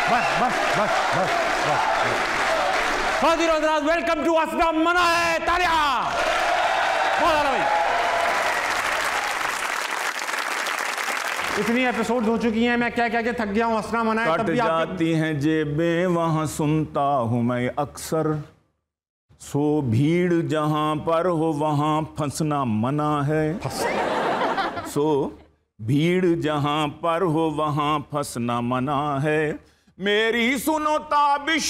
बस बस बस बस बस। खातिरों हज़रात, वेलकम टू हंसना मना है। तालियां। बहुत आला भाई। इतनी एपिसोड हो चुकी हैं, मैं क्या क्या थक गया हूँ। हंसना मना है। कट जाती हैं जेबें वहाँ सुनता हूँ मैं अक्सर, सो भीड़ जहाँ पर हो वहाँ फंसना मना है। सो भीड़ जहाँ पर हो वहाँ फंसना मना है। मेरी सुनो ताबिश,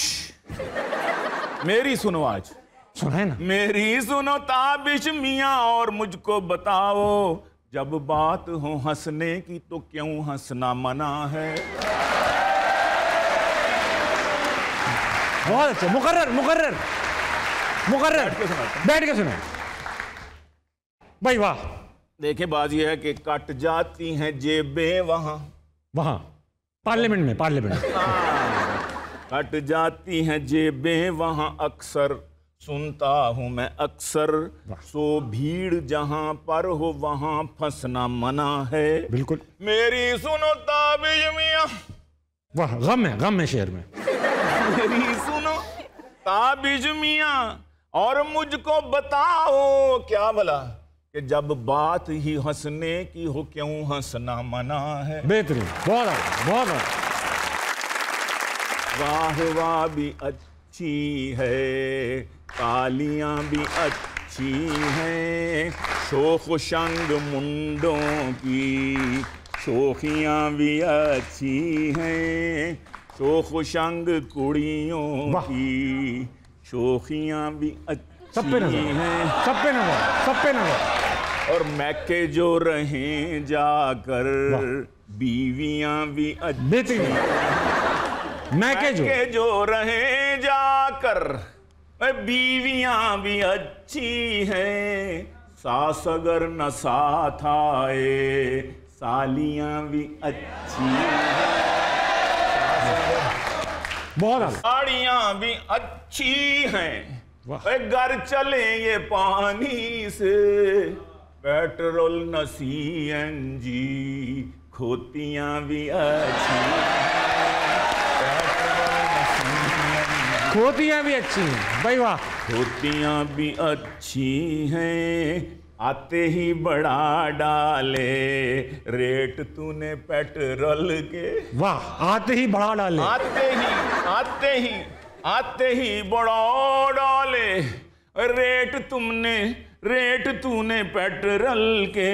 मेरी सुनो आज सुनाए ना। मेरी सुनो ताबिश मियाँ और मुझको बताओ, जब बात हो हंसने की तो क्यों हंसना मना है। बहुत अच्छा। मुकर्रर मुकर्रर मुकर्रर। बैठ के सुनो भाई। वाह। देखिए बात यह है कि कट जाती हैं जेबें वहाँ पार्लियामेंट में कट जाती हैं जेबें वहाँ अक्सर, सुनता हूँ मैं अक्सर, सो भीड़ जहाँ पर हो वहाँ फंसना मना है। बिल्कुल। मेरी सुनो ताबिश मियाँ। वाह, गम है शेर में। मेरी सुनो ताबिश मियाँ और मुझको बताओ, क्या बोला कि जब बात ही हंसने की हो क्यों हंसना मना है। बेहतरीन। बहुत वाह वाह भी अच्छी है, तालियां भी अच्छी हैं, शोख शंग मुंडों की शोखियां भी अच्छी हैं, शोख शंग कुड़ियों की शोखियां भी अच्छी हैं। सब पे नजर। और मैके जो रहें जाकर बीवियां भी अच्छी, मैके जो रहें जाकर बीवियां भी अच्छी हैं, सास अगर न साथ आए सालियां भी अच्छी हैं, साड़ियां भी अच्छी हैं। घर चले ये पानी से, पेट्रोल न CNG, खोतियां भी अच्छी हैं, खोतियां भी अच्छी हैं। भाई वाह। खोतियां भी अच्छी हैं, आते ही बड़ा डाले रेट तूने पेट्रोल के। वाह, आते ही बड़ा डाले। आते ही बड़ा डाले रेट तूने पेट्रोल के,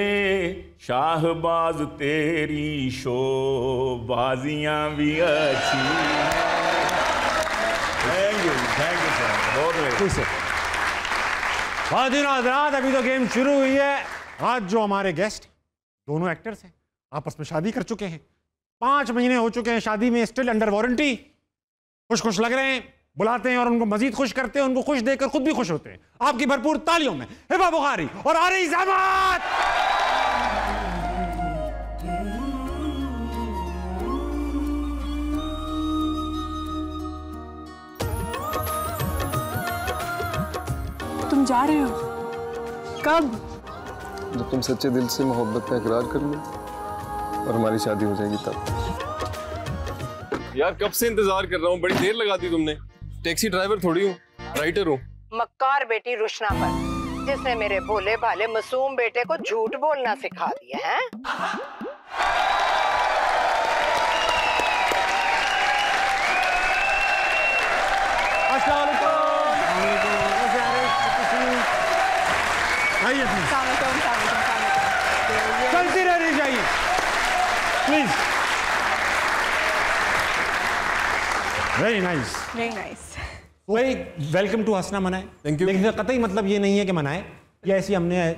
शाहबाज तेरी शोबाजियां भी अच्छी हैं। थैंक यू सर, बहुत सर। हज़रात, अभी तो गेम शुरू हुई है। आज जो हमारे गेस्ट दोनों एक्टर्स हैं, आपस में शादी कर चुके हैं, 5 महीने हो चुके हैं शादी में, स्टिल अंडर वारंटी, खुश लग रहे हैं, बुलाते हैं और उनको मजीद खुश करते हैं, उनको खुश देखकर खुद भी खुश होते हैं। आपकी भरपूर तालियों में हिबा बुखारी और आरिज़ अहमद। तुम जा रहे हो? कब? जब तुम सच्चे दिल से मोहब्बत का इकरार कर लो और हमारी शादी हो जाएगी तब। यार कब से इंतजार कर रहा हूँ, बड़ी देर लगा दी तुमने। टैक्सी ड्राइवर थोड़ी हूँ, राइटर हूँ। मक्कार बेटी रुशना पर, जिसने मेरे भोले भाले मासूम बेटे को झूठ बोलना सिखा दिया है। चलती रहनी चाहिए please. Very nice, very nice. वही वेलकम टू हंसना मनाए। Thank you. लेकिन कतई मतलब ये नहीं है कि मनाए, ये ऐसी हमने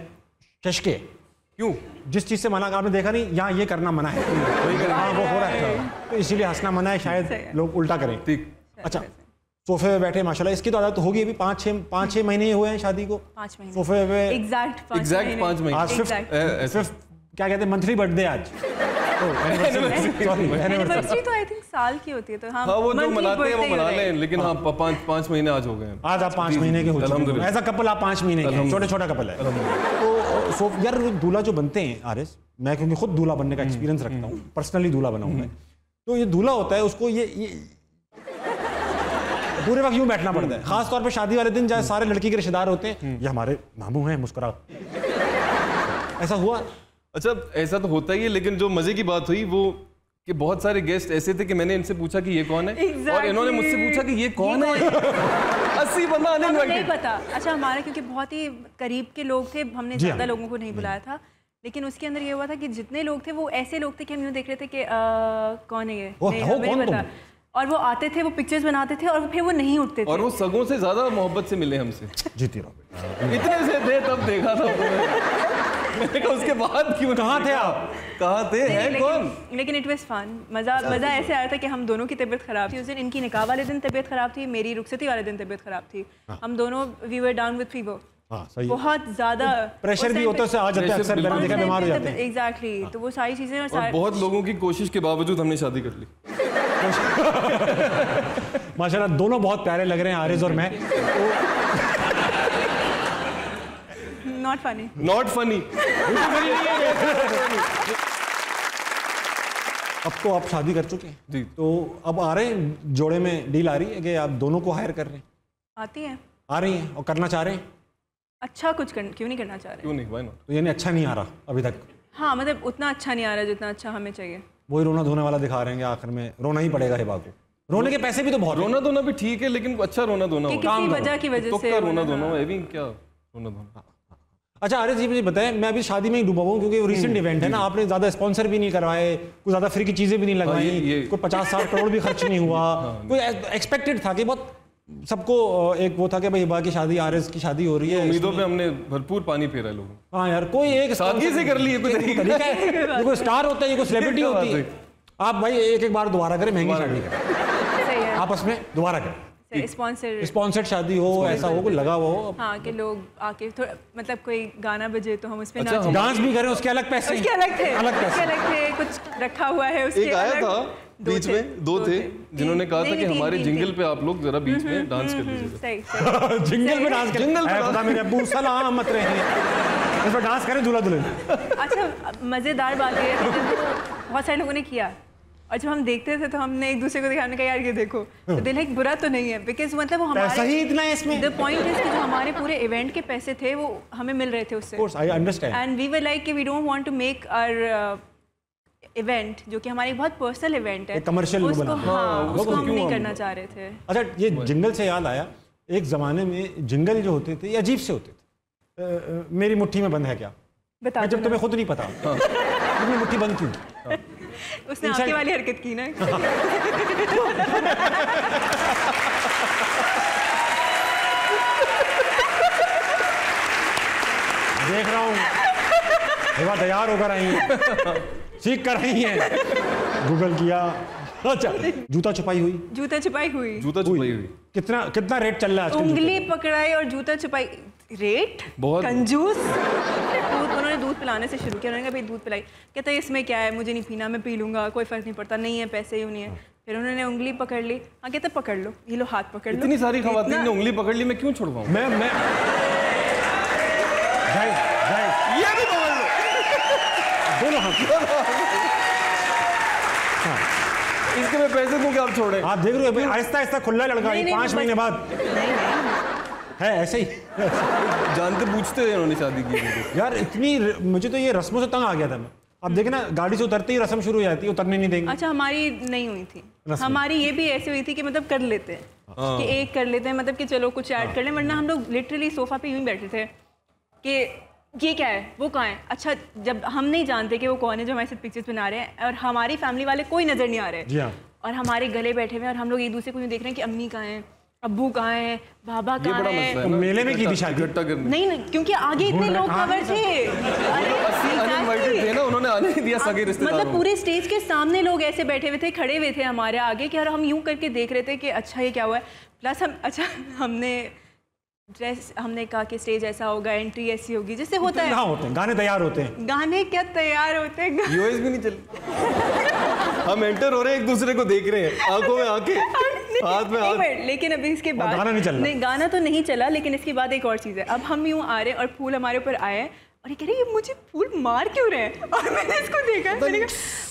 चशके। क्यों? जिस चीज से मना आपने देखा नहीं, यहाँ ये करना मना है। हाँ, वो हो रहा है, तो इसीलिए हंसना मना है। शायद लोग उल्टा करें। ठीक। अच्छा, सोफे पे बैठे माशाल्लाह, इसकी तो आदत होगी। अभी 5-6 महीने हुए हैं शादी को। 5 महीने सोफे पे एग्जैक्ट 5 महीने। आज फिफ्थ क्या कहते हैं, मंथली बर्थडे आज। एनिवर्सरी तो आई थिंक साल की होती है, तो हाँ वो जो मनाते हैं वो मना लें, लेकिन हाँ 5 महीने आज हो गए हैं। आज आप 5 महीने के हो चुके हैं। ऐसा कपल आप 5 महीने के, छोटा कपल है। तो यार दूल्हा जो बनते हैं आरिस, मैं क्योंकि खुद दूल्हा बनने का एक्सपीरियंस रखता हूँ, पर्सनली दूल्हा बना हूँ मैं, तो ये दूल्हा होता है, उसको ये पूरे वक्त यूं बैठना पड़ता है, खास तौर पे शादी वाले दिन, जहाँ सारे लड़की के रिश्तेदार होते हैं, ये हमारे मामू हैं, मुस्कुरा। ऐसा हुआ? अच्छा, ऐसा तो होता ही है, लेकिन जो मजे की बात हुई वो कि बहुत सारे गेस्ट ऐसे थे कि मैंने इनसे पूछा कि ये कौन है, और इन्होंने मुझसे पूछा कि ये कौन है। 80 बंदा नहीं पता। अच्छा, हमारे क्योंकि बहुत ही करीब के लोग थे, हमने ज्यादा लोगों को नहीं बुलाया था, लेकिन उसके अंदर ये हुआ था कि जितने लोग थे वो ऐसे लोग थे कि हम यूँ देख रहे थे कि कौन है ये, नहीं पता। और वो आते थे, वो पिक्चर्स बनाते थे और फिर वो नहीं उठते थे। और वो सगों से ज्यादा मोहब्बत से मिले हमसे। जीती रहो। इतने से थे तब देखा था मैंने कहा उसके बाद क्यों? कहाँ थे आप? कहाँ थे? हैं कौन? लेकिन इट वाज फन। मजा ऐसे आया था कि हम दोनों की तबीयत खराब थी उस दिन। इनकी निकाह वाले दिन तबीयत खराब थी, मेरी रुखसती वाले दिन तबीयत खराब थी। हम दोनों we were down with fever. हाँ, सही है। बहुत ज्यादा प्रेशर भी होता है, आ जाते हैं अक्सर, मैंने देखा बीमार हो जाते हैं। एग्जैक्टली, तो वो सारी चीजें और बहुत लोगों की कोशिश के बावजूद हमने शादी कर ली। माशाल्लाह दोनों बहुत प्यारे लग रहे हैं, आरिज और मैं। Not funny. Not funny. अब तो आप शादी कर चुके हैं जी, तो अब आ रहे हैं जोड़े में डील आ रही है कि आप दोनों को हायर कर रहे हैं? आती है, आ रही हैं और करना चाह रहे हैं? अच्छा कुछ क्यों नहीं करना चाह रहे? क्यों नहीं, व्हाई नॉट? तो यानी अच्छा नहीं आ रहा अभी तक? हाँ, मतलब उतना अच्छा नहीं आ रहा जितना अच्छा हमें चाहिए। वही रोना धोने वाला दिखा रहे हैं, आखिर में रोना ही पड़ेगा हिबा को। रोने के पैसे भी तो बहुत। रोना धोना भी ठीक है, लेकिन अच्छा रोना धोना हो, किसी वजह की वजह से रोना धोना हो, भी क्या रोना धोना। अच्छा आरिज जी मुझे बताएं, मैं अभी शादी में ही डूबा हुआ हूँ क्योंकि वो रिसेंट इवेंट है ना, आपने ज्यादा स्पॉन्सर भी नहीं करवाए, कुछ ज्यादा फ्री की चीजें भी नहीं लगवाई, कोई 50-60 करोड़ भी खर्च नहीं हुआ। कोई एक्सपेक्टेड था कि बहुत सबको एक वो था कि भाई हिबा की शादी, आरिज की शादी हो रही है, उम्मीदों पे हमने भरपूर पानी फेरा है लोगों। हाँ यार, कोई एक सादगी से कर ली है, कोई तरीका है, कोई स्टार होता है, ये कोई सेलिब्रिटी होती है। आप भाई एक बार दोबारा करें, महंगी शादी करें, आपस में दोबारा करें, स्पॉन्सर्ड शादी हो, ऐसा हो, कोई लगा हुआ हो। हाँ, कि लोग आके थोड़ा मतलब कोई गाना बजे तो हम उस पे नाचें। डांस भी करें, उसके अलग पैसे, उसके अलग थे, कुछ रखा हुआ है उसके। एक आया था बीच में, दो थे जिन्होंने कहा था कि हमारे जिंगल पे आप लोग जरा बीच में डांस कर दीजिएगा। जिंगल में डांस करें, जिंगल पे मेरे अब्बू सलामत रहे, इस पर डांस करें दूल्हा दुल्हन। अच्छा, मजेदार बात ये है कि बहुत सारे लोगों ने किया और जब हम देखते थे तो हमने एक दूसरे को दिखाने का, यार ये देखो, तो दिल एक बुरा तो नहीं है, बिकॉज मतलब वो हमारे पैसा ही इतना है इसमें। द पॉइंट इज कि जो हमारे पूरे इवेंट के पैसे थे वो हमें मिल रहे थे उससे। Of course, I understand. And we were like कि we don't want to make our event, जो कि हमारी बहुत पर्सनल इवेंट है, कमर्शियल उसको उसको हम नहीं करना चाह रहे थे। अच्छा, ये जिंगल से याद आया, एक जमाने में जिंगल जो होते थे ये अजीब से होते थे। मेरी मुट्ठी में बंद है क्या? बता जब तुम्हें खुद नहीं पता मेरी मुट्ठी बंद क्यों? उसने आगे वाली हरकत की ना। देख रहा हूँ हिबा तैयार होकर आई है, सीख कर आई है, गूगल किया। अच्छा, जूता छुपाई हुई? जूता छुपाई हुई। कितना रेट चल रहा है आजकल? उंगली पकड़ाई और जूता छुपाई, रेट बहुत कंजूस। उन्होंने दूध पिलाने से शुरू किया, उन्होंने कहा भाई दूध पिलाई, कहता है इसमें क्या है, मुझे नहीं पीना, मैं पी लूंगा, कोई फर्क नहीं पड़ता, नहीं है पैसे यूँ नहीं है। फिर उन्होंने उंगली पकड़ ली, हाँ कहता पकड़ लो, ये लो हाथ पकड़ लो। इतनी सारी खवातीन ने उंगली पकड़ ली, मैं क्यों छुड़वाऊं? मैं ये भी पकड़ लो, दोनों हाथ। इसके मैं पैसे दूं कि आप छोड़े? आप देख रहे हो आहिस्ता आहिस्ता खुला लड़का, 5 महीने बाद है ऐसे ही। जानते पूछते हैं उन्होंने शादी की। यार इतनी मुझे तो ये रस्मों से तंग आ गया था मैं। अब देखे ना, गाड़ी से उतरते ही रस्म शुरू हो जाती है, उतरने नहीं देंगे। अच्छा, हमारी नहीं हुई थी, हमारी ये भी ऐसी हुई थी कि मतलब कर लेते हैं कि एक कर लेते हैं, मतलब कि चलो कुछ ऐड कर लें, वरना हम लोग लिटरली सोफा पे यूं ही बैठे थे कि ये क्या है, वो कहाँ है। अच्छा, जब हम नहीं जानते कि वो कौन है जो हमारे साथ पिक्चर्स बना रहे हैं, और हमारी फैमिली वाले कोई नजर नहीं आ रहे, और हमारे गले बैठे हुए, और हम लोग एक दूसरे को यूं देख रहे हैं कि अम्मी कहाँ है, अब्बू कहाँ है, बाबा कहाँ है। मेले में की थी शादी? नहीं, क्योंकि आगे इतने लोग कवर थे, थे ना, उन्होंने आने नहीं दिया सगे रिश्तेदारों। मतलब पूरे स्टेज के सामने लोग ऐसे बैठे हुए थे, खड़े हुए थे हमारे आगे, कि हम यूं करके देख रहे थे कि अच्छा ये क्या हुआ है। प्लस हमने कहा कि स्टेज ऐसा होगा, एंट्री ऐसी होगी, जैसे होता है। होते हैं गाने, तैयार होते हैं गाने, क्या तैयार होते हैं, यूएस भी नहीं चली। हम एंटर हो रहे हैं, एक दूसरे को देख रहे हैं, आंखों में आंखें, हाथ में हाथ। लेकिन अभी इसके बाद गाना नहीं चल रहा। नहीं, गाना तो नहीं चला, लेकिन इसके बाद एक और चीज़ है। अब हम यूं आ रहे हैं और फूल हमारे ऊपर आए और ये कह रहे ये मुझे फूल मार क्यों रहे हैं, और मैंने इसको देखा,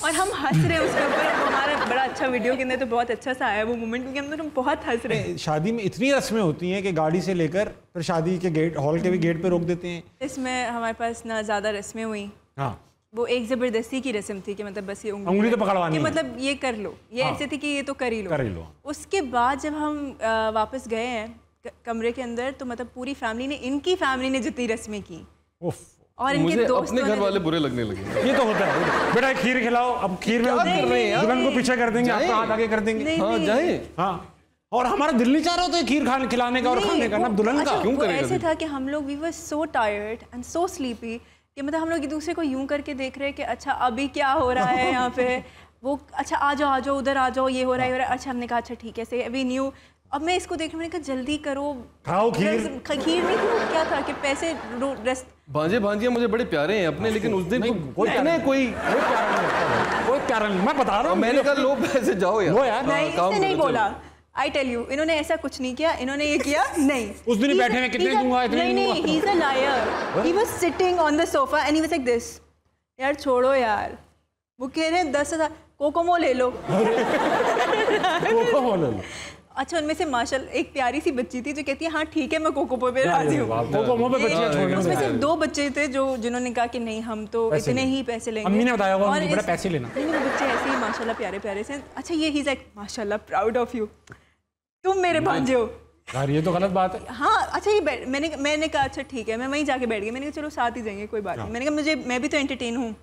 और हम हंस रहे हैं उसके ऊपर। हमारा बड़ा अच्छा वीडियो के अंदर तो बहुत अच्छा सा आया वो मोमेंट, क्योंकि हम लोग बहुत हंस रहे हैं। शादी में इतनी रस्में होती हैं कि गाड़ी से लेकर फिर शादी के गेट, हॉल के भी गेट पे रोक देते हैं। इसमें हमारे पास ना ज़्यादा रस्में हुई, हाँ, वो एक ज़बरदस्ती की रस्म थी कि मतलब बस ये उंगली तो पकड़वानी कि है। मतलब ये कर लो, ये ऐसे थी कि ये तो कर ही लो। उसके बाद जब हम वापस गए हैं कमरे के अंदर, तो मतलब पूरी फैमिली ने, इनकी फैमिली ने जितनी रस्में की और इनके मुझे दोस्तों अपने घर वाले बुरे लगने लगे। ये तो होता है। बेटा खीर खिलाओ, अब खीर में दुल्हन को पीछे कर देंगे, आपका हाथ आगे कर देंगे। हाँ जाए। हाँ, और हमारा दिल नहीं चाह रहा होता है खीर खिलाने का और खाने का, ना दुल्हन का। क्यों करेगा? ऐसे था कि हम लोग we were so tired and so sleepy कि मतलब हम लोग एक दूसरे को यूं करके देख रहे हैं कि अच्छा अभी क्या हो रहा है यहाँ पे, वो अच्छा आ जाओ उधर आ जाओ, ये हो रहा है। अच्छा हमने कहा अच्छा ठीक है से अभी न्यू, अब मैं इसको देख रही हूँ, मैंने कहा जल्दी करो, खाओ खीर। खीर नहीं थी, क्या था कि पैसे भांजे भांजियां मुझे बड़े प्यारे हैं अपने, लेकिन उस दिन कोई प्यारा नहीं, मैं बता रहा हूँ। मैंने कहा लो पैसे जाओ यार। नहीं, इसने नहीं बोला, आई टेल यू, इन्होंने ऐसा कुछ नहीं किया, इन्होंने ये किया नहीं। उस दिन बैठे में कितने दूंगा, इतने नहीं, he is a liar. He was sitting on the sofa and he was like this. यार छोड़ो यार, वो कह रहे हैं 10,000 कोकोमो ले लो। कोकोमो ले लो। अच्छा उनमें से माशाल्लाह एक प्यारी सी बच्ची थी जो कहती है हाँ ठीक है मैं कोकोमो पे राजी हूँ। कोकोमो पे बच्चियां छोड़, उसमें से 2 बच्चे थे जिन्होंने कहा कि नहीं हम तो इतने ही पैसे लेंगे। अम्मी ने बताया होगा उनको बड़ा पैसे लेना। नहीं वो बच्चे ऐसे ही माशाल्लाह प्यारे प्यारे से। अच्छा ये ही लाइक माशाल्लाह प्राउड ऑफ यू, तुम मेरे भांजे हो यार, ये तो गलत बात है। हाँ अच्छा ये मैंने कहा अच्छा ठीक है, मैं वहीं जाके बैठ गई। मैंने कहा चलो साथ ही जाएंगे कोई बात नहीं। मैंने कहा मैं भी तो एंटरटेन हूँ,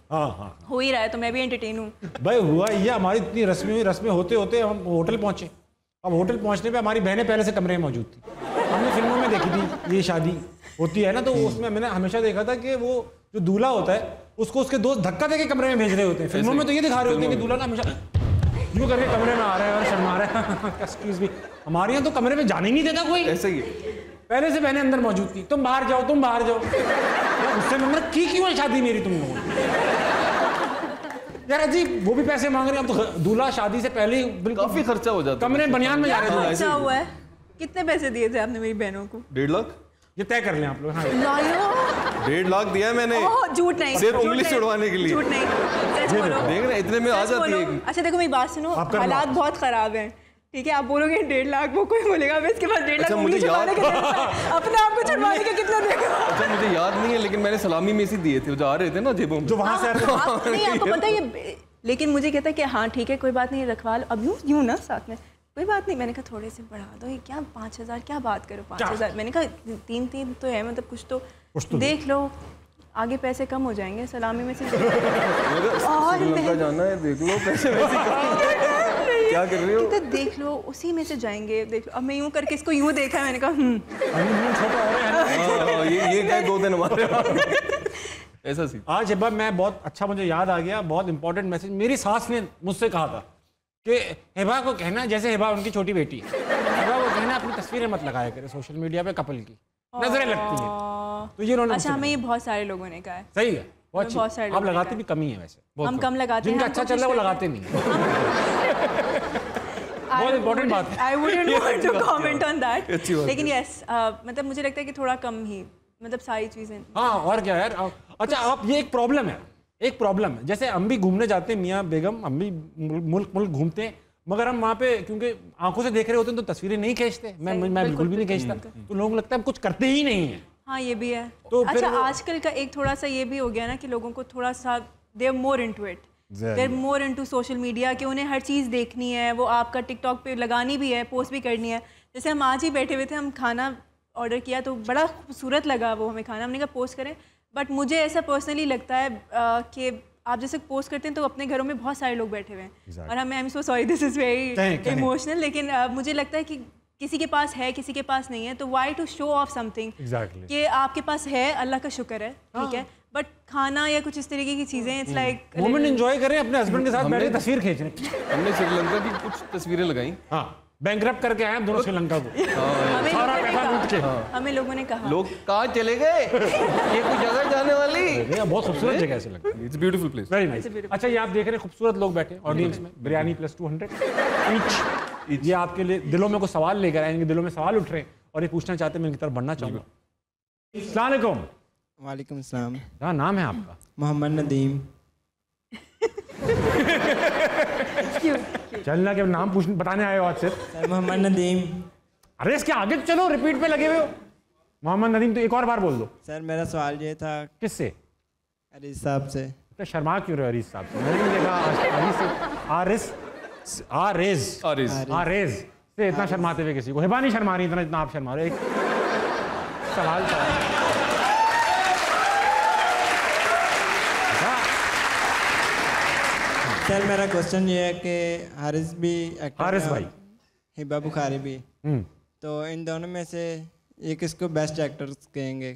हो ही रहा है तो मैं भी एंटरटेन हूँ। भाई हुआ ये हमारी इतनी रस्में होते होते हम होटल पहुंचे। अब होटल पहुंचने पे हमारी बहनें पहले से कमरे में मौजूद थी। हमने फिल्मों में देखी थी ये शादी होती है ना, तो उसमें मैंने हमेशा देखा था कि वो जो दूल्हा होता है उसको उसके दोस्त धक्का देके कमरे में भेज रहे होते हैं। फिल्मों में तो ये दिखा रहे होते हैं कि दूल्हा ना हमेशा यूँ करके कमरे में आ रहा है और शर्मा रहा है। एक्सक्यूज मी, हमारे यहाँ तो कमरे में जाने ही नहीं देता कोई। ऐसे ही पहले से बहनें अंदर मौजूद थी, तुम बाहर जाओ तुम बाहर जाओ। उससे मतलब की क्यों है शादी मेरी तुम लोगों ने यार अजीब। वो भी पैसे मांग रहे हैं। अब तो दूल्हा शादी से पहले ही काफी खर्चा हो जाता है। कमरे बनियान में जा रहे हैं। खर्चा हुआ है, कितने पैसे दिए थे आपने मेरी बहनों को? 1.5 लाख। ये तय कर लें आप लोग। हाँ 1.5 लाख दिया है मैंने। झूठ नहीं, सिर्फ उंगली छुड़वाने के लिए। झूठ नहीं, सच बोलो। देख रहे इतने में आ जाती है। अच्छा देखो मेरी बात सुनो, हालात बहुत खराब हैं, ठीक है? आप बोलोगे 1.5 लाख, वो कोई बोलेगा मैं इसके पास 1.5 लाख उंगली छुड़वाने के अपने आप को छुड़वाने के कितना देगा। अच्छा मुझे याद नहीं है, लेकिन मैंने सलामी में से दिए थे, जो आ रहे थे ना जेबों में, जो वहां से नहीं आपको पता है। लेकिन मुझे कहता है कि हाँ ठीक है कोई बात नहीं रखवा लो, अब यूं ना साथ में कोई बात नहीं। मैंने कहा थोड़े से बढ़ा दो, ये क्या 5,000 क्या बात करो 5,000। मैंने कहा 3 तो है, मतलब कुछ तो देख लो, आगे पैसे कम हो जाएंगे सलामी में से। और श्रीलंका जाना है, देख लो पैसे क्या कर रही हो? तो देख लो उसी में से जाएंगे, देख लो। अब मैं यूं करके इसको यूं देखा, मैंने कहा ये क्या 2 दिन हमारे ऐसा सी। आज हिबा मैं बहुत अच्छा, मुझे याद आ गया, बहुत इंपॉर्टेंट मैसेज मेरी सास ने मुझसे कहा था कि हिबा को कहना, जैसे हिबा उनकी छोटी बेटी है, हिबा को कहना अपनी तस्वीरें मत लगाया करे सोशल मीडिया पे कपल की, नजरें लगती हैं। तो ये उन्होंने अच्छा हमें ये बहुत सारे लोगों ने कहा है। सही है, बहुत सारे आप लगाते भी कमी है वैसे। हम कम लगाते हैं, जिनका अच्छा चल रहा है वो लगाते नहीं। बहुत इंपॉर्टेंट बात है। I wouldn't want to comment on that, लेकिन यस मतलब मुझे लगता है कि थोड़ा कम ही, मतलब सारी चीजें। हाँ और क्या यार। अच्छा आप, ये एक प्रॉब्लम है, जैसे हम भी घूमने जाते हैं, मियाँ बेगम हम भी मुल्क घूमते हैं, मगर हम वहाँ पे क्योंकि आंखों से देख रहे होते हैं तो तस्वीरें नहीं खींचते। मैं बिल्कुल भी नहीं खींचता, तो लोगों को लगता है हम कुछ करते ही नहीं है। हाँ ये भी है। तो अच्छा आजकल का एक थोड़ा सा ये भी हो गया ना कि लोगों को थोड़ा सा they are more into it, they are more into social media, कि उन्हें हर चीज़ देखनी है, वो आपका टिकटॉक पे लगानी भी है, पोस्ट भी करनी है। जैसे हम आज ही बैठे हुए थे, हम खाना ऑर्डर किया तो बड़ा खूबसूरत लगा वो हमें खाना, हमने कहा पोस्ट करें। बट मुझे ऐसा पर्सनली लगता है कि आप जैसे पोस्ट करते हैं तो अपने घरों में बहुत सारे लोग बैठे हुए हैं और हमें, I am so sorry this is very emotional, लेकिन मुझे लगता है कि किसी के पास है किसी के पास नहीं है, तो why to show off something कि आपके पास है, अल्लाह का शुक्र है, ठीक है, बट खाना या कुछ इस तरीके की चीजें, इट्स लाइक मोमेंट एंजॉय करें, अपने हस्बैंड के साथ बैठे तस्वीर खींचने। हमने श्रीलंका की कुछ तस्वीरें लगाई। हाँ बैंकरप्ट करके आए हम दोनों श्रीलंका को, सारा पैसा लूट के। हमें लोगों ने कहा लोग कहाँ चले गए, ये कोई जगह जाने वाली। बहुत खूबसूरत जगह से लगता है, it's beautiful place, very nice. अच्छा ये आप देख रहे हैं खूबसूरत लोग बैठे ऑडियंस में, बिरयानी प्लस 200 ईच। ये आपके लिए दिलों में कोई सवाल लेकर आएंगे, दिलों में सवाल उठ रहे हैं और ये पूछना चाहते हैं, मैं इनकी तरफ बढ़ना चाहूँगा। अस्सलाम वालेकुम। वालेकुम सलाम। क्या नाम है आपका? मोहम्मद नदीम। चलना के नाम पूछ बताने आए हो आज सिर्फ। सर मोहम्मद नदीम। अरे इसके आगे तो चलो, रिपीट पे लगे हुए हो। मोहम्मद नदीम, तो एक और बार बोल दो। सर मेरा सवाल ये था। किससे? अरीज साहब से। तो शर्मा क्यों रहे अरीज साहब से? मैंने नहीं देखा आरेज से इतना शर्माते हुए किसी को। हिबा नहीं शर्मा रही इतना जितना आप शर्मा रहे। एक सवाल था। सर मेरा क्वेश्चन ये है कि हारिस भी एक्टर, हारिस भाई, हिबा बुखारी भी, तो इन दोनों में से ये किसको बेस्ट एक्टर्स कहेंगे?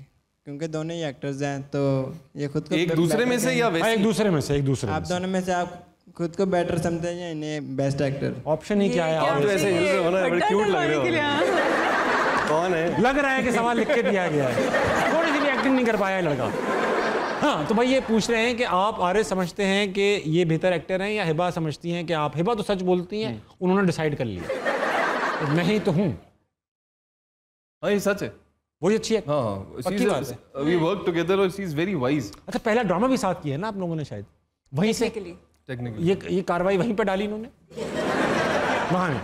क्योंकि दोनों ही एक्टर्स हैं, तो ये खुद को एक दूसरे में से या वैसे? एक दूसरे में से, एक दूसरे आप दोनों में से आप खुद को बेटर समझते हैं या इन्हें बेस्ट एक्टर? ऑप्शन ही क्या है? आप तो ऐसे हिल रहे हो ना, बड़े क्यूट लग रहे हो। कौन है? लग रहा है कि सवाल लिख के दिया गया है। थोड़ी सी भी एक्टिंग नहीं कर पाया है लड़का। हाँ, तो भाई ये पूछ रहे हैं कि आप आरे समझते हैं कि ये बेहतर एक्टर हैं या हिबा समझती हैं कि आप? हिबा तो सच बोलती हैं, उन्होंने डिसाइड कर लिया। तो मैं ही तो हूँ। हाँ, ये सच है। वही अच्छी है। हाँ, पक्की बात है। We work together और she is very wise। अच्छा, पहला ड्रामा भी साथ किया है ना आप लोगों ने शायद? वहीं से टेक्निकली ये कार्रवाई वहीं पे डाली इन्होंने, वहाँ में।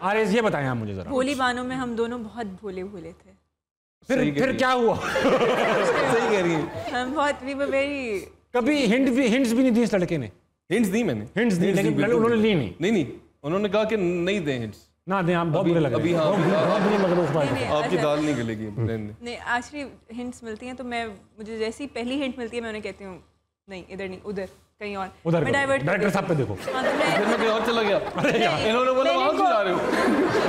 आरेज ये बताएं आप मुझे जरा। भोली बानों में हम दोनों बहुत भोले भोले थे। फिर क्या हुआ? सही कह रही है। हम बहुत we were very। कभी हिंट्स भी नहीं दी इस लड़के ने? हिंट्स दी मैंने। हिंट्स दी, लेकिन उन्होंने ली नहीं। नहीं, उन्होंने कहा कि नहीं दें हिंट्स। ना दें, आप बहुत बुरे लग रहे हैं। अभी हाँ, बहुत बुरे लग रहे हो उस बात पे। आपकी दाल नहीं गलेगी। नहीं, एक्चुअली हिंट्स मिलती हैं तो मुझे जैसी पहली हिंट मिलती है मैं उन्हें कहती हूँ नहीं इधर नहीं, उधर कहीं और। उधर मैं डाइवर्ट डायरेक्टर साहब पे देखो। हाँ, तो फिर मैं कहीं और चला गया। इन्होंने बोला वहाँ क्यों जा रहे हो?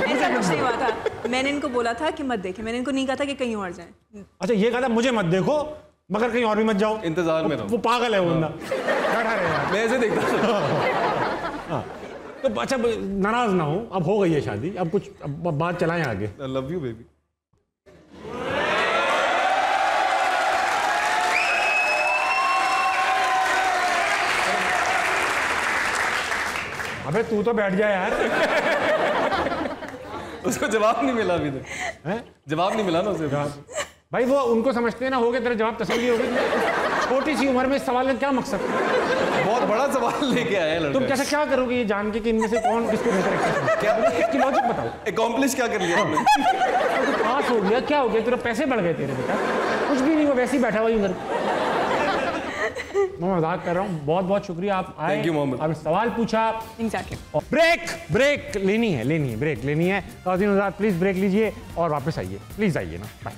ऐसा कुछ नहीं हुआ था। मैंने इनको बोला था कि मत देखें, मैंने इनको नहीं कहा था कि कहीं और जाएं। अच्छा, ये कहा था मुझे मत देखो मगर कहीं और भी मत जाओ, इंतजार में रहो। वो पागल है वो बंदा। बैठा रहे यार। मैं ऐसे देखता हाँ, तो अच्छा नाराज ना हो, अब हो गई है शादी, अब कुछ अब बात चलाएं आगे। I love you baby। अबे तू तो बैठ जा यार। उसको जवाब नहीं मिला अभी तक। जवाब नहीं मिला ना उसे। भाई वो उनको समझते हैं ना, हो गया तेरा जवाब, तसल्ली हो गई। छोटी सी उम्र में इस सवाल का क्या मकसद? बहुत बड़ा सवाल लेके आया है लड़का। तुम कैसे क्या करोगे ये जान के कि इनमें से कौन किसको बेहतर एक्टर? क्या इसकी लॉजिक बताओ। अकॉम्प्लिश क्या कर लिया आपने? तो पास हो गया, क्या हो गया? तेरे पैसे बढ़ गए तेरे बेटा? कुछ भी नहीं, वो वैसे ही बैठा हुआ उधर। मैं मजाक कर रहा हूँ। बहुत बहुत शुक्रिया आप आए। Thank you Mohammad. आपने सवाल पूछा। एग्जैक्टली। ब्रेक लेनी है ब्रेक लेनी है। काज़िम आज़ाद प्लीज ब्रेक लीजिए और वापस आइए, प्लीज आइए ना। बाय।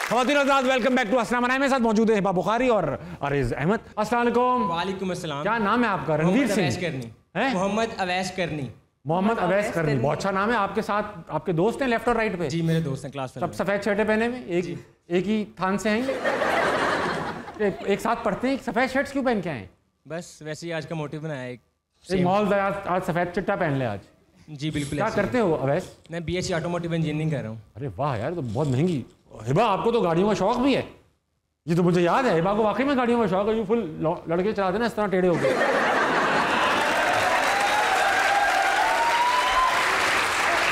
ख़वातीन आज़ाद, वेलकम बैक टू अस्सलाम। मेरे साथ मौजूद है हिबा बुखारी और अरीज अहमद। अस्सलाम वालेकुम। वालेकुम अस्सलाम। क्या नाम है आपका? रणवीर सिंह। मोहम्मद अवैस करनी। मोहम्मद अवैस करनी, बहुत अच्छा नाम है। आपके साथ आपके दोस्त हैं लेफ्ट और राइट पे? जी मेरे दोस्त हैं क्लास में। सब सफेद शर्टें पहने में, एक ही थान से हैं। एक साथ पढ़ते हैं। सफेद शर्ट्स क्यों पहन के आए? बस वैसे ही आज का मोटिव बनाया है। एक मॉल आज सफेद चिट्टा पहन ले आज। जी बिल्कुल। क्या करते हो अवैस? मैं BSc ऑटोमोटिव इंजीनियरिंग कर रहा हूँ। अरे वाह यार, तो बहुत महंगी। हिबा आपको तो गाड़ियों का शौक भी है? ये तो मुझे याद है, हिबा को वाकई में गाड़ियों का शौक है। जो फुल लड़के चलाते ना इस तरह टेढ़े हो गए।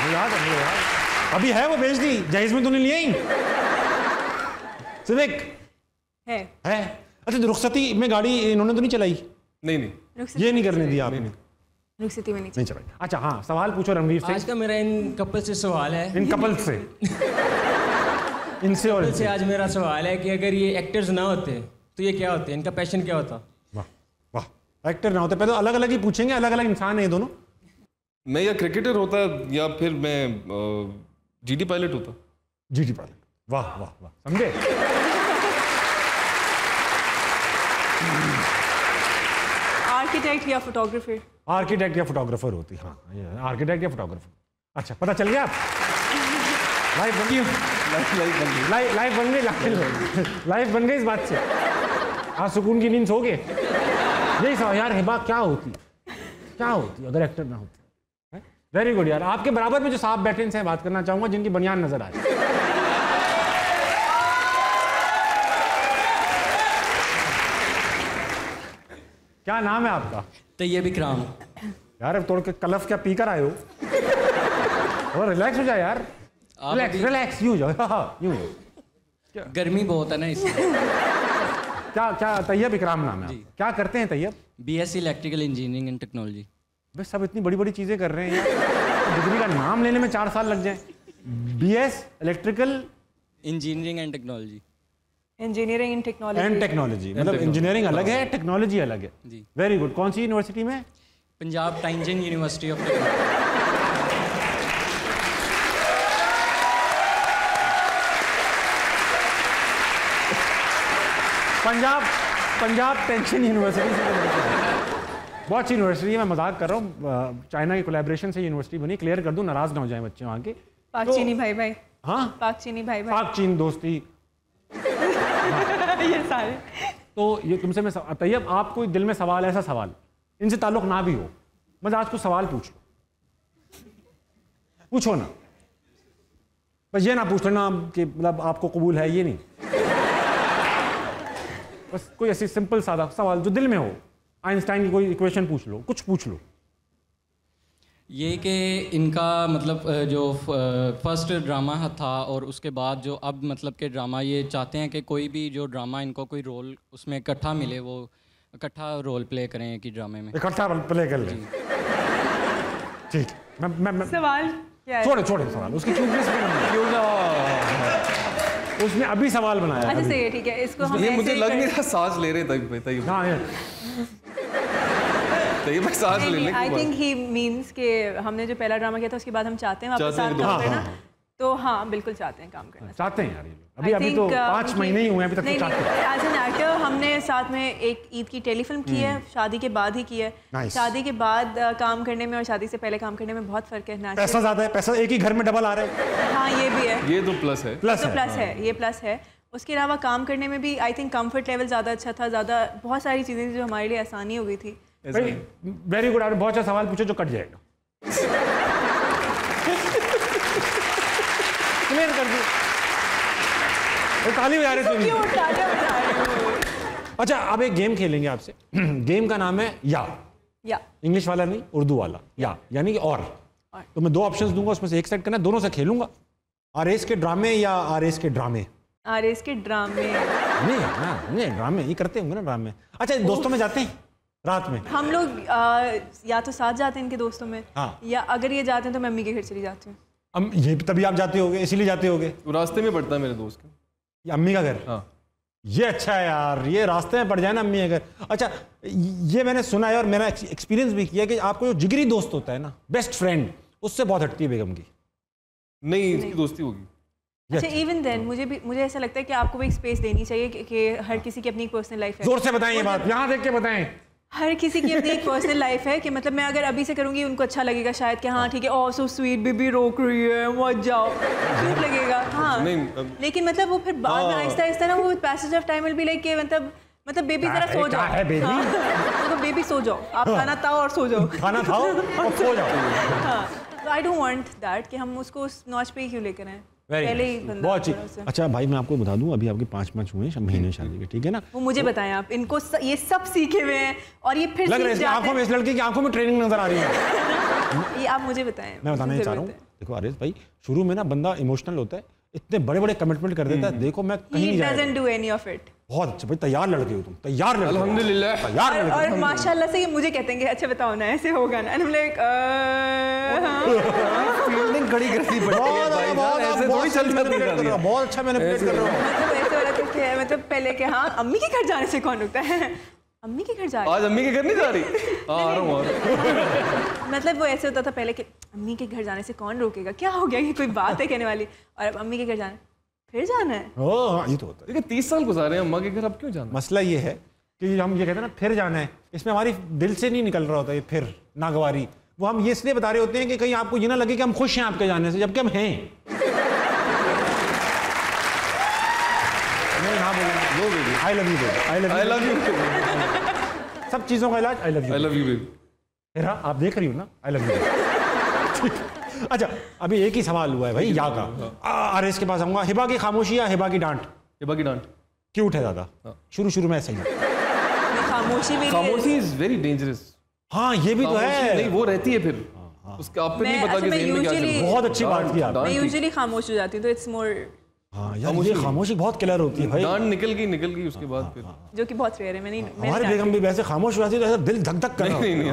याद है मुझे यार। अभी है वो बेच दी, जहेज में तूने लिया ही? सिविक है। अच्छा, रुखसती में गाड़ी इन्होंने तो नहीं चलाई? नहीं ये नहीं करने दिया आपने? रुखसती में नहीं चलाई। अच्छा हाँ, सवाल पूछो रणवीर सिंह। आज का मेरा इन कपल से सवाल है। इन कपल से इनसे और इनसे आज मेरा सवाल है कि अगर ये एक्टर्स ना होते तो ये क्या होते? इनका पैशन क्या होता? वाह वाह, एक्टर ना होते। पहले तो अलग अलग ही पूछेंगे, अलग अलग इंसान है ये दोनों। मैं या क्रिकेटर होता या फिर मैं GT पायलट होता। GT पायलट, वाह वाह वाह, समझे? आर्किटेक्ट या फोटोग्राफर? आर्किटेक्ट या फोटोग्राफर होती। हाँ, आर्किटेक्ट या फोटोग्राफर। अच्छा, पता चल गया आप? लाइफ बन गई, लाइफ बन गई इस बात से। आज सुकून की नींद सो गए। यही सवाल यार, हिबा क्या होती अगर एक्टर ना होती? वेरी गुड यार। आपके बराबर में जो साहब बैठे इनसे बात करना चाहूंगा जिनकी बनियान नजर आए। क्या नाम है आपका? तैयब इकराम। यार अब तोड़ के कलफ क्या पी कर आए हो? और रिलैक्स हो जाए यार, रिलैक्स यूं जाओ। यूं गर्मी बहुत है ना इसलिए। क्या क्या तैयब इकराम नाम है? क्या करते हैं Tayyab? BSc electrical engineering and technology. बस सब इतनी बड़ी बड़ी चीजें कर रहे हैं यार, डिग्री का नाम लेने में 4 साल लग जाए। BS electrical engineering and technology. Engineering and technology. And technology, मतलब इंजीनियरिंग अलग है, टेक्नोलॉजी अलग है जी। Very good. कौन सी यूनिवर्सिटी में? Punjab Tianjin university of technology. Punjab Tianjin university से बहुत अच्छी यूनिवर्सिटी है, मैं मजाक कर रहा हूँ। चाइना की कोलैबोरेशन से यूनिवर्सिटी बनी, क्लियर कर दूं, नाराज ना हो जाए बच्चे वहाँ के। पाक चीनी भाई भाई। हाँ, पाक चीनी भाई भाई। पाक चीन दोस्ती। ये सारे। तो ये तुमसे मैं तैयब, आप कोई दिल में सवाल, ऐसा सवाल इनसे ताल्लुक ना भी हो, बस आज कुछ सवाल पूछो ना, बस ये ना पूछ लेना कि मतलब आपको कबूल है, ये नहीं, बस कोई ऐसी सिंपल सादा सवाल जो दिल में हो। आइंस्टाइन की कोई इक्वेशन पूछ लो, कुछ पूछ लो। ये कि इनका मतलब जो फर्स्ट ड्रामा था और उसके बाद जो अब मतलब के ड्रामा, ये चाहते हैं कि कोई भी जो ड्रामा इनको कोई रोल उसमें इकट्ठा मिले, वो इकट्ठा रोल प्ले करें कि ड्रामे में इकट्ठा प्ले कर लें। ठीक, मैं सवाल क्या है? छोड़े सवाल, उसकी क्यों उसने अभी सवाल बनाया। अच्छा सही है, ठीक है, इसको हम ये मुझे लग नहीं रहा सांस ले रहे तभी। हाँ ये मैं सांस ले लें। आई थिंक ही मीन्स कि हमने जो पहला ड्रामा किया था उसके बाद हम चाहते हैं वापस साथ काम हाँ, करना। हाँ। तो हाँ बिल्कुल चाहते हैं काम करना। चाहते हैं यार, अभी तो 5 महीने ही हुए हैं, अभी तक तो चाहते हैं। एज एन एक्टर हमने साथ में एक ईद की टेलीफिल्म की है, शादी के बाद ही की है। Nice. शादी के बाद काम करने में और शादी से पहले काम करने में बहुत फर्क है। पैसा ज्यादा है, पैसा एक ही घर में डबल आ रहा है। हाँ ये भी है, ये तो प्लस है। प्लस तो प्लस है, ये प्लस है। उसके अलावा काम करने में भी आई थिंक कंफर्ट लेवल ज़्यादा अच्छा था, ज़्यादा बहुत सारी चीज़ें जो हमारे लिए आसानी हो गई थी। वेरी गुड, आपने बहुत अच्छा सवाल पूछे जो कट जाएगा। क्लियर कर दी, ताली बजा रहे तुम। अच्छा, अब एक गेम खेलेंगे आपसे। गेम का नाम है या इंग्लिश वाला नहीं, उर्दू वाला या, यानी कि और। तो मैं 2 ऑप्शंस दूंगा, उसमें से एक सेट करना, दोनों से खेलूंगा। आरएस के ड्रामे या आरएस के ड्रामे? आरएस के ड्रामे नहीं, ड्रामे ही करते होंगे ना ड्रामे। अच्छा, दोस्तों में जाते हैं रात में? हम लोग या तो साथ जाते हैं इनके दोस्तों में, या अगर ये जाते हैं तो मैं अम्मी के घर चली जाती हूँ। ये तभी आप जाते होगे, इसीलिए जाते होगे। रास्ते में पड़ता है मेरे दोस्त का, ये अम्मी का घर। हाँ। ये अच्छा है यार, ये रास्ते में पड़ जाए ना अम्मी का घर। अच्छा, ये मैंने सुना है और मैंने एक्सपीरियंस भी किया कि आपको जो जिगरी दोस्त होता है ना, बेस्ट फ्रेंड, उससे बहुत हटती है बेगम की। नहीं, इसकी दोस्ती होगी। अच्छा, इवन देन मुझे ऐसा लगता है कि आपको भी एक स्पेस देनी चाहिए कि हर किसी की अपनी पर्सनल लाइफ है। जोर से बताएं ये बात, यहाँ देख के बताएं। हर किसी की अपनी एक पर्सनल लाइफ है कि मतलब मैं अगर अभी से करूंगी उनको अच्छा लगेगा शायद कि हाँ ठीक है, ओह सो स्वीट, बेबी रोक रही है, मत जाओ, क्यूट लगेगा। हाँ लेकिन मतलब वो फिर बाद में आहिस्ता आहिस्ता ना वो passage of time will be like कि मतलब बेबी जरा सो जाओ, तो बेबी सो जाओ, आप खाना खाओ और सो जाओ, खाना खाओ और सो जाओ। हाँ, तो आई डोंट वांट दैट कि हम उसको उस नॉच पे ही क्यों लेकर आए पहले ही। बहुत अच्छी। अच्छा भाई, मैं आपको बता दूं, अभी आपके 5 हुए महीने शादी के, ठीक है ना? वो मुझे बताएं आप, इनको ये सब सीखे हुए हैं और ये फिर लग रहा है आंखों में, इस लड़के की आंखों में ट्रेनिंग नजर आ रही है। ये आप मुझे बताएं। मैं बताना ही चाह रहा हूँ, देखो आरिस भाई, शुरू में ना बंदा इमोशनल होता है, इतने बड़े बड़े कमिटमेंट कर देता है, देखो मैं कहीं नहीं जाएगा। He doesn't do any of it. बहुत अच्छा भाई, तैयार लड़के हो तुम, तैयार लड़के। अल्हम्दुलिल्लाह, तैयार लड़के। और माशाल्लाह से ये मुझे कहते हैं कि अच्छा बताओ ना, ऐसे होगा ना, हम लाइक फील्डिंग कड़ी करनी पड़ती है भाई, ऐसे थोड़ी चलता है। बहुत अच्छा मैनिपुलेट कर रहा हूं। मतलब ऐसे वाला कुछ है, मतलब पहले के हाँ अम्मी के घर जाने से कौन रुकता है, अम्मी के घर जा रही, आज अम्मी के घर नहीं जा रही, आ रहा हूँ। मतलब वो ऐसे होता था पहले कि अम्मी के घर जाने से कौन रोकेगा, क्या हो गया, ये कोई बात है कहने वाली, और अब अम्मी के घर जाना फिर जाना है। ओह, ये तो होता है। देखिए 30 साल गुजारे हैं अम्मा के घर, अब क्यों जाना? मसला ये है कि हम ये कहते हैं ना फिर जाना है, इसमें हमारी दिल से नहीं निकल रहा होता ये फिर नागवारी। वो हम ये इसलिए बता रहे होते हैं कि कहीं आपको ये ना लगे कि हम खुश हैं आपके जाने से, जबकि हम हैं। I love you baby, I love you, सब चीजों का इलाज I love you, I love you baby. Hera, आप देख रही हो ना, आई लव यू। अच्छा, अभी एक ही सवाल हुआ है भाई या का। आरएस के पास आऊंगा, हिबा की खामोशी या हिबा की डांट? हिबा की डांट। क्यूट है ज्यादा, शुरू में ऐसा ही। खामोशी इज वेरी डेंजरस। हाँ ये भी तो है, नहीं वो रहती है फिर उसका आप पे नहीं पता कि ज़हन में क्या चल रहा है। बहुत अच्छी बात की आपने। मैं यूजुअली खामोश हो जाती हूँ, तो इट्स मोर हाँ यार, ये खामोशी बहुत किलर होती है भाई। डांट निकल गई उसके बाद फिर, जो कि बहुत रेयर है। मैंने हमारी बेगम भी वैसे खामोश हो जाती है तो ऐसा दिल धक धक कर रहा नहीं।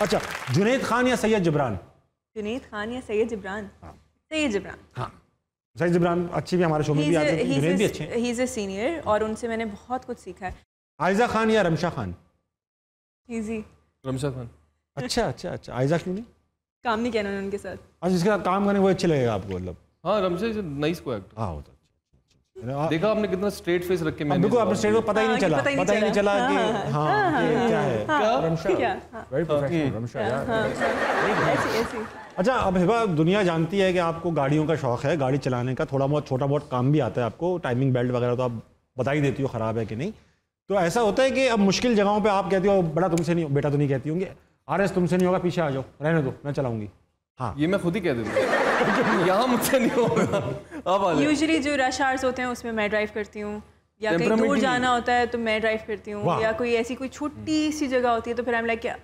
अच्छा, जुनैद खान या सैयद जिब्रान? जुनैद खान या सैयद जिब्रान? सैयद जिब्रान। हाँ, सैयद जिब्रान अच्छी भी हमारे शो में भी आते हैं, जुनैद भी अच्छे हैं। ही इज अ सीनियर और उनसे मैंने बहुत कुछ सीखा है। आयजा खान या रमशा खान? इजी। रमशा खान। अच्छा, आयजा क्यों नहीं? काम नहीं किया उन्होंने उनके साथ। अच्छा, जिसके साथ काम करने वो अच्छे लगेगा आपको मतलब? हाँ, रमशा इज नाइस को एक्टर। हाँ, होता देखा आपने कितना स्ट्रेट फेस रख के मैंने, बिल्कुल आपने स्ट्रेट को पता ही नहीं चला कि हाँ क्या है रमशा, वेरी प्रोफेशनल रमशा यार। अच्छा, अब हिबा, दुनिया जानती है कि आपको गाड़ियों का शौक है, गाड़ी चलाने का थोड़ा बहुत छोटा बहुत काम भी आता है आपको, टाइमिंग बेल्ट वगैरह तो आप बता ही देती हो ख़राब है कि नहीं। तो ऐसा होता है कि अब मुश्किल जगहों पे आप कहती हो बड़ा तुमसे नहीं, बेटा तो नहीं कहती होंगे, RS तुमसे नहीं होगा, पीछे आ जाओ, रहने दो, मैं चलाऊंगी। हाँ, ये मैं खुद ही कह देता हूँ यहाँ मुझसे नहीं होगा। अब यूजुअली जो रश आवर्स होते हैं उसमें मैं ड्राइव करती हूँ, या कहीं दूर जाना होता है तो मैं ड्राइव करती हूँ, या कोई ऐसी कोई छोटी सी जगह होती है तो फिर आई एम लाइक क्या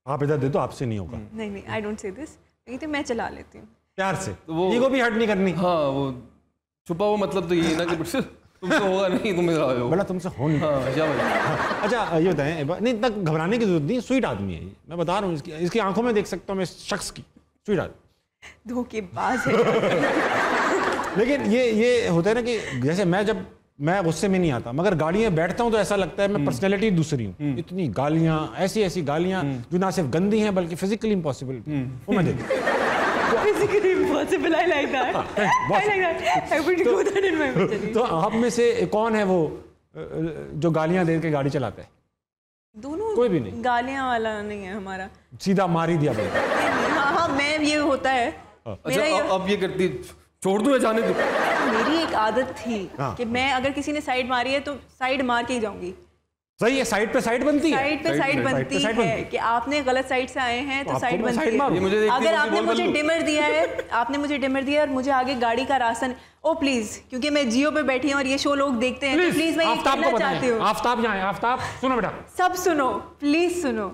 आप इधर दे दो, आपसे नहीं होगा। नहीं, आई डोंट से दिस, तो मैं चला लेती हूँ प्यार से, ईगो भी हर्ट नहीं करनी। हाँ, वो छुपा हुआ मतलब तो यही ना कि तुमसे होगा नहीं, तुम इधर आ जाओ, बड़ा तुमसे हो नहीं। अच्छा, ये बताएं, नहीं इतना घबराने की जरूरत नहीं, स्वीट आदमी है, मैं बता रहा हूँ, इसकी आंखों में देख सकता हूँ मैं शख्स की, स्वीट आदमी, धोखेबाज है। लेकिन ये होता है ना कि जैसे मैं गुस्से में नहीं आता, मगर गाड़ी में बैठता हूँ तो ऐसा लगता है मैं पर्सनैलिटी दूसरी हूँ। इतनी गालियाँ, ऐसी गालियाँ जो ना सिर्फ गंदी हैं बल्कि फिजिकली इम्पॉसिबल, वो मैं देखता हूँ। Physically impossible, I like that. I like that. I would go that in my mind. तो आप में से कौन है वो जो गालियाँ दे के गाड़ी चलाता है? दोनों। कोई भी नहीं, गालियाँ वाला नहीं है हमारा, सीधा मार ही दिया मैंने। हाँ, मैं ये होता है। अच्छा, अब ये करती, छोड़ दूँ या जाने दूँ? मेरी एक आदत थी कि मैं अगर किसी ने साइड मारी है तो साइड मार के ही जाऊंगी। सही है, साइड पे साइड बनती है, साइड पे साइड बनती है कि आपने गलत साइड से आए हैं तो साइड बनती है। अगर आपने मुझे डिमर दिया है, और मुझे आगे गाड़ी का रास्ता, ओ प्लीज, क्योंकि मैं जियो पे बैठी हूँ और ये शो लोग देखते हैं, तो प्लीज मैं ये कहना चाहती हूँ, आफ्ताब जाए, आफ्ताब सुनो बेटा, सब सुनो, प्लीज सुनो,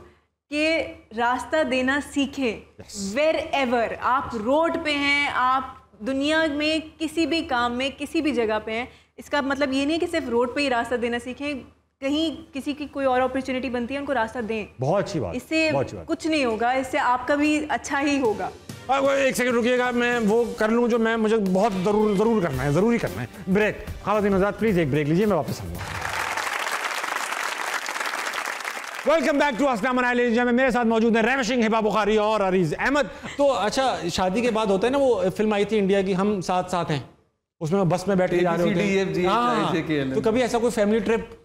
कि रास्ता देना सीखे। वेर एवर आप रोड पे हैं, आप दुनिया में किसी भी काम में किसी भी जगह पे हैं, इसका मतलब ये नहीं कि सिर्फ रोड पे ही रास्ता देना सीखें, कहीं किसी की कोई और अपॉर्चुनिटी बनती है उनको रास्ता दें। बहुत अच्छी बात, इससे कुछ नहीं होगा, इससे आपका भी अच्छा ही होगा। एक सेकंड रुकिएगा, मैं वो कर लूँ जो मुझे बहुत जरूरी करना है, ब्रेक। ख़वातीन हज़रात प्लीज एक ब्रेक लीजिए, मैं वापस आऊँगा। वेलकम बैक टू अस्सलाम वालेकुम। में मेरे साथ मौजूद है रैमशिंग, हिबा बुखारी और अरीज अहमद। तो अच्छा, शादी के बाद होता है ना, वो फिल्म आई थी इंडिया की, हम साथ साथ हैं, उसमें बस में बैठ के जा रहे होते हैं, तो कभी ऐसा कोई फैमिली ट्रिप?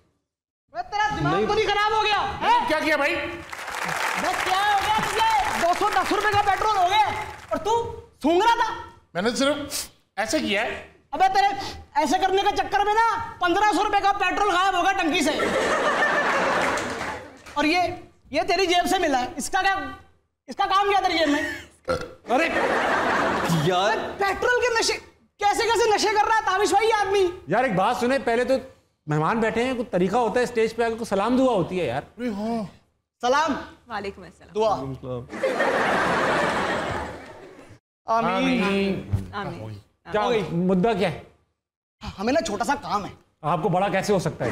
तेरा दिमाग तो नहीं खराब हो गया है? क्या किया भाई? बस क्या हो गया तुझे? 210 रुपए का पेट्रोल हो गया और तू सूंघ रहा था। मैंने सिर्फ ऐसे किया है। अबे तेरे ऐसे करने के चक्कर में ना 1500 रुपए का पेट्रोल गायब होगा टंकी से। और ये तेरी जेब से मिला है, इसका काम क्या तेरी जेब में? अरे यार, पेट्रोल के नशे कैसे नशे कर रहा है ताबिश भाई आदमी। यार एक बात सुने, पहले तो मेहमान बैठे हैं, कुछ तरीका होता है स्टेज पे आकर को सलाम दुआ होती है यार। सलाम वालेकुम अस्सलाम, दुआ, आमीन। क्या मुद्दा क्या है? हमें ना छोटा सा काम है। आपको बड़ा कैसे हो सकता है?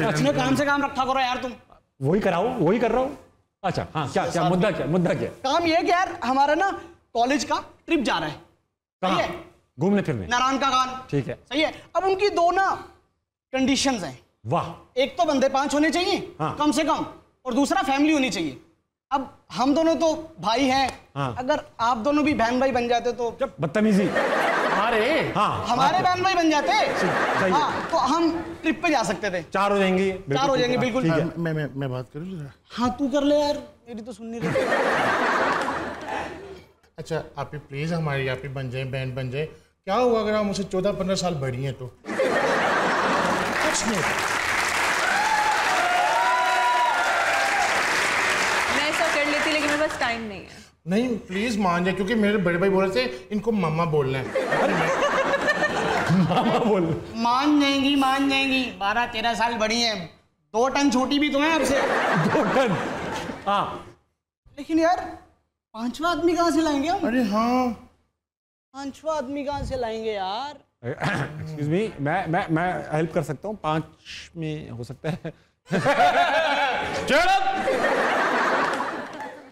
अपने काम से काम रखा करो यार तुम। वही कर रहा हूँ। अच्छा हाँ, क्या मुद्दा क्या? काम ये कि यार हमारा ना कॉलेज का ट्रिप जा रहा है। कहाँ? घूमने फिरने? नारायण का गान। ठीक है, सही है। अब उनकी दो ना कंडीशंस हैं। वाह। एक तो बंदे 5 होने चाहिए कम से कम, और दूसरा फैमिली होनी चाहिए। अब हम दोनों तो भाई हैं, अगर आप दोनों भी बहन भाई बन जाते तो। बदतमीजी। हमारे बहन भाई बन जाते, तो हम ट्रिप पे जा सकते थे। 4 हो जाएंगे। बिल्कुल। ठीक है, मैं बात करूँ जरा? हाँ तू कर ले यार, मेरी तो सुननी रही। अच्छा, आप ही प्लीज हमारी आप ही बन जाए, बहन बन जाए। क्या हुआ अगर आप मुझसे 14-15 साल बड़ी हैं तो? कुछ नहीं। मैं ऐसा कर लेती, लेकिन मेरे पास टाइम नहीं है। नहीं प्लीज मान जाए, क्योंकि मेरे बड़े भाई बोल रहे थे इनको मामा बोलना है। मामा बोल। मान जाएंगी 12-13 साल बड़ी हैं, 2 टन छोटी भी तो है आपसे। 2 टन? हाँ। लेकिन यार 5वां आदमी कहाँ से लाएंगे हम? अरे हाँ 5वां आदमी कहाँ से लाएंगे यार? एक्सक्यूज मी, मैं हेल्प कर सकता हूँ, 5 में हो सकता है।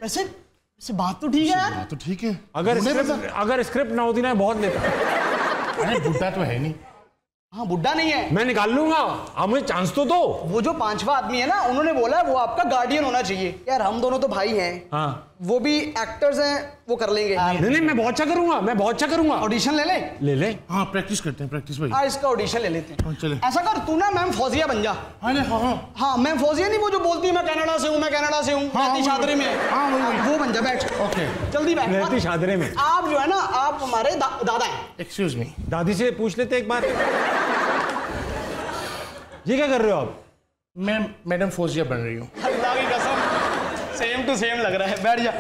वैसे बात तो ठीक है यार। तो ठीक है। अगर स्क्रिप्ट ना होती ना बहुत लेता। अरे बुड्ढा तो है नहीं। हाँ बुड्ढा नहीं है, मैं निकाल लूंगा, आप मुझे चांस तो दो। वो जो 5वां आदमी है ना, उन्होंने बोला वो आपका गार्डियन होना चाहिए। यार हम दोनों तो भाई हैं। हाँ वो भी एक्टर्स हैं, वो कर लेंगे। नहीं मैं बहुत अच्छा करूंगा, मैं बहुत अच्छा करूंगा। ऑडिशन ले ले। हाँ प्रैक्टिस करते हैं, प्रैक्टिस भाई। हाँ इसका ऑडिशन ले लेते हैं। चले। ऐसा कर, तू ना मैम फौजिया बन जा। हाँ मैम फौजिया नहीं, वो जो बोलती है मैं कनाडा से हूँ, मैं कनाडा से हूँ, रहती शादरे में। हाँ वो बन जा, बैठ। ओके जल्दी बैठ। रहती शादरे में। आप जो है ना, आप हमारे दादा हैं। एक्सक्यूज मी, दादी से पूछ लेते एक बार। ये क्या कर रहे हो आप? मैं मैडम फौजिया बन रही हूँ। अल्लाह की कसम सेम टू सेम लग रहा है, बैठ जा।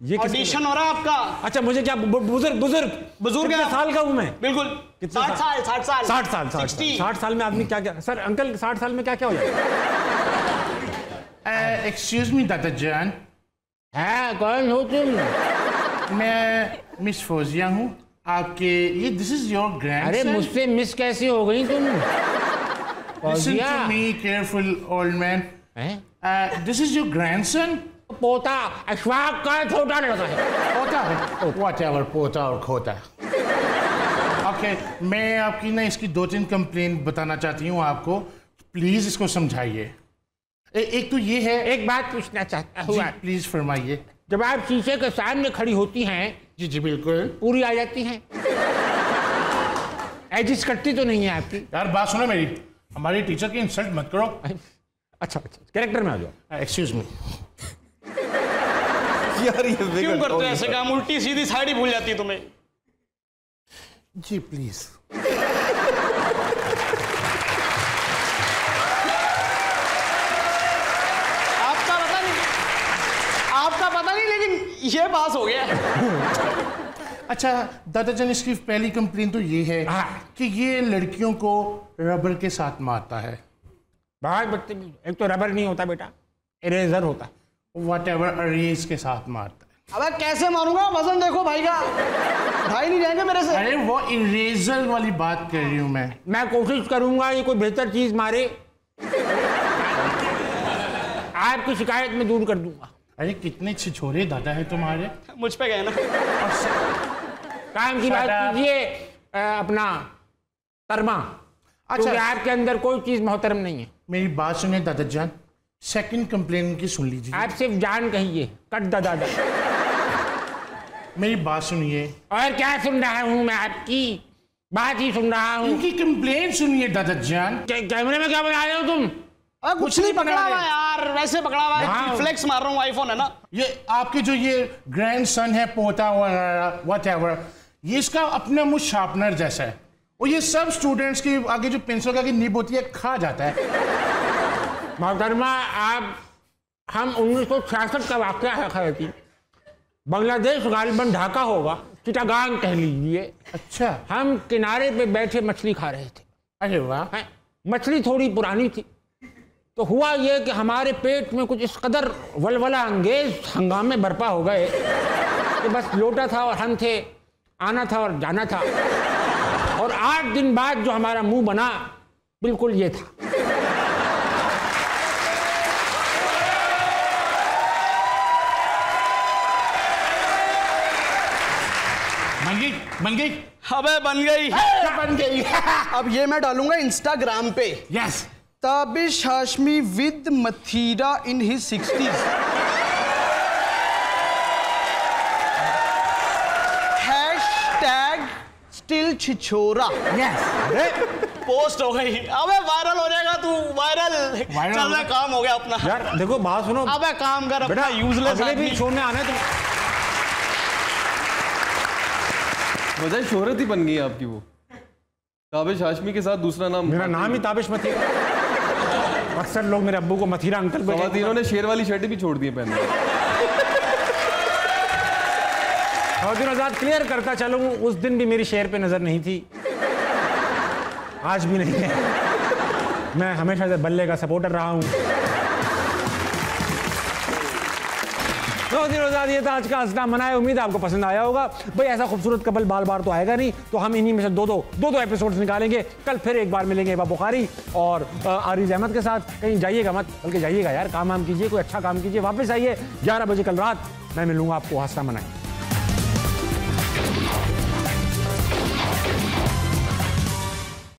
ये ऑडिशन हो रहा है आपका। अच्छा मुझे क्या बुजुर्ग कितने साल का हूँ मैं? बिल्कुल 60 साल 60 साल में आदमी क्या क्या सर अंकल 60 साल में क्या क्या हो जाए? एक्सक्यूज मी दादा जान। है कौन हो तुम? मैं मिस फौजिया हूँ आपके। ये दिस इज योर ग्रैंडसन। अरे मुझसे मिस कैसी हो गई तुम? Listen to me careful old man. This is your grandson. पोता अशफाक का छोटा लड़का है। पोता है whatever, पोता और खोता। ओके मैं आपकी ना इसकी 2-3 कंप्लेंट बताना चाहती हूँ आपको, प्लीज इसको समझाइए। एक तो ये है, एक बात पूछना चाहता हूँ, प्लीज फरमाइए। जब आप शीशे के सामने खड़ी होती हैं, जी जी बिल्कुल, पूरी आ जाती हैं, एजिस कटती तो नहीं है आपकी? यार बात सुनो मेरी, हमारे टीचर की इंसल्ट मत करो। अच्छा कैरेक्टर में आ जाओ। Excuse me. यार ये क्यों करते हो ऐसे काम? उल्टी सीधी साइड ही भूल जाती है तुम्हें। जी प्लीज। आपका पता नहीं लेकिन ये पास हो गया। अच्छा दादाजान, इसकी पहली कंप्लेन तो ये है कि ये लड़कियों को रबर के साथ मारता है। बहुत बदतमीज। एक तो रबर नहीं होता बेटा, इरेजर होता है। Whatever, अरेज के साथ मारता है। अबे कैसे मारूंगा? वजन देखो भाई का, भाई नहीं जाएंगे मेरे से। अरे वो इरेजर वाली बात कर रही हूँ मैं कोशिश करूंगा ये कोई बेहतर चीज मारे, आपकी शिकायत में दूर कर दूंगा। अरे कितने छिछोरे दादा है तुम्हारे। मुझ पे गए ना। काम की बात कीजिए अपना तरमा। अच्छा आपके अंदर कोई चीज मोहतरम नहीं है। मेरी बात सुनिए दादाजान, सेकंड कंप्लेन की सुन लीजिए। आप सिर्फ जान कहिए, कट दादा। मेरी बात सुनिए। और क्या सुन रहा हूँ मैं? आपकी बात ही सुन रहा हूँ। इनकी कंप्लेन सुनिए दादाजान। कैमरे में क्या बना रहे हो तुम? कुछ नहीं पकड़ा हुआ यार, वैसे पकड़ा हुआ है, फ्लेक्स मार रहा हूँ, आईफोन है ना। ये आपके जो ये ग्रैंडसन है, पोता व्हाटएवर, ये इसका अपना मुंह शार्पनर जैसा है, और ये सब स्टूडेंट्स के आगे जो पेंसिल की निब होती है खा जाता है। मोहतरमा आप, हम 1966 का वाकया है खैती, बांग्लादेश गालिबन ढाका होगा, चिटागांग कह लीजिए। अच्छा। हम किनारे पे बैठे मछली खा रहे थे। अरे वाह। मछली थोड़ी पुरानी थी, तो हुआ ये कि हमारे पेट में कुछ इस कदर वलवला अंगेज हंगामे बर्पा हो गए कि बस लोटा था और हम थे, आना था और जाना था। और 8 दिन बाद जो हमारा मुंह बना बिल्कुल ये था। बन गई। अबे बन गई। बन गई। अब ये मैं डालूंगा इंस्टाग्राम पे। Yes. Tabish Hashmi with Mathira in his 60s। Hashtag still छिछोरा। यस। पोस्ट हो गई। अबे वायरल हो जाएगा तू, वायरल। चल मैं काम हो गया अपना। यार देखो बात सुनो। अबे काम कर अपना, यूजलेस आदमी। भी छोड़ने आना है तुम। वजह शोहरत ही बन गई आपकी वो। ताबिश हाशमी के साथ दूसरा नाम। मेरा नाम ही ताबिश मथीरा। अक्सर लोग मेरे अब्बू को मथीरा अंकल पे कहते हैं। इन्होंने शेर वाली शर्ट भी छोड़ दी है पहनना। और दिन आजाद क्लियर करता चलूं, उस दिन भी मेरी शेर पे नजर नहीं थी, आज भी नहीं है। मैं हमेशा से बल्ले का सपोर्टर रहा हूं। रोजा ये था आज का हंसना मनाए। उम्मीद है आपको पसंद आया होगा। भाई ऐसा खूबसूरत कपल बार बार तो आएगा नहीं, तो हम इन्हीं में से दो एपिसोड्स निकालेंगे। कल फिर एक बार मिलेंगे हिबा बुखारी और आरिज अहमद के साथ। कहीं जाइएगा मत, बल्कि जाइएगा यार, काम कीजिए, कोई अच्छा काम कीजिए, वापस आइए 11 बजे कल रात। मैं मिलूंगा आपको हंसना मनाए।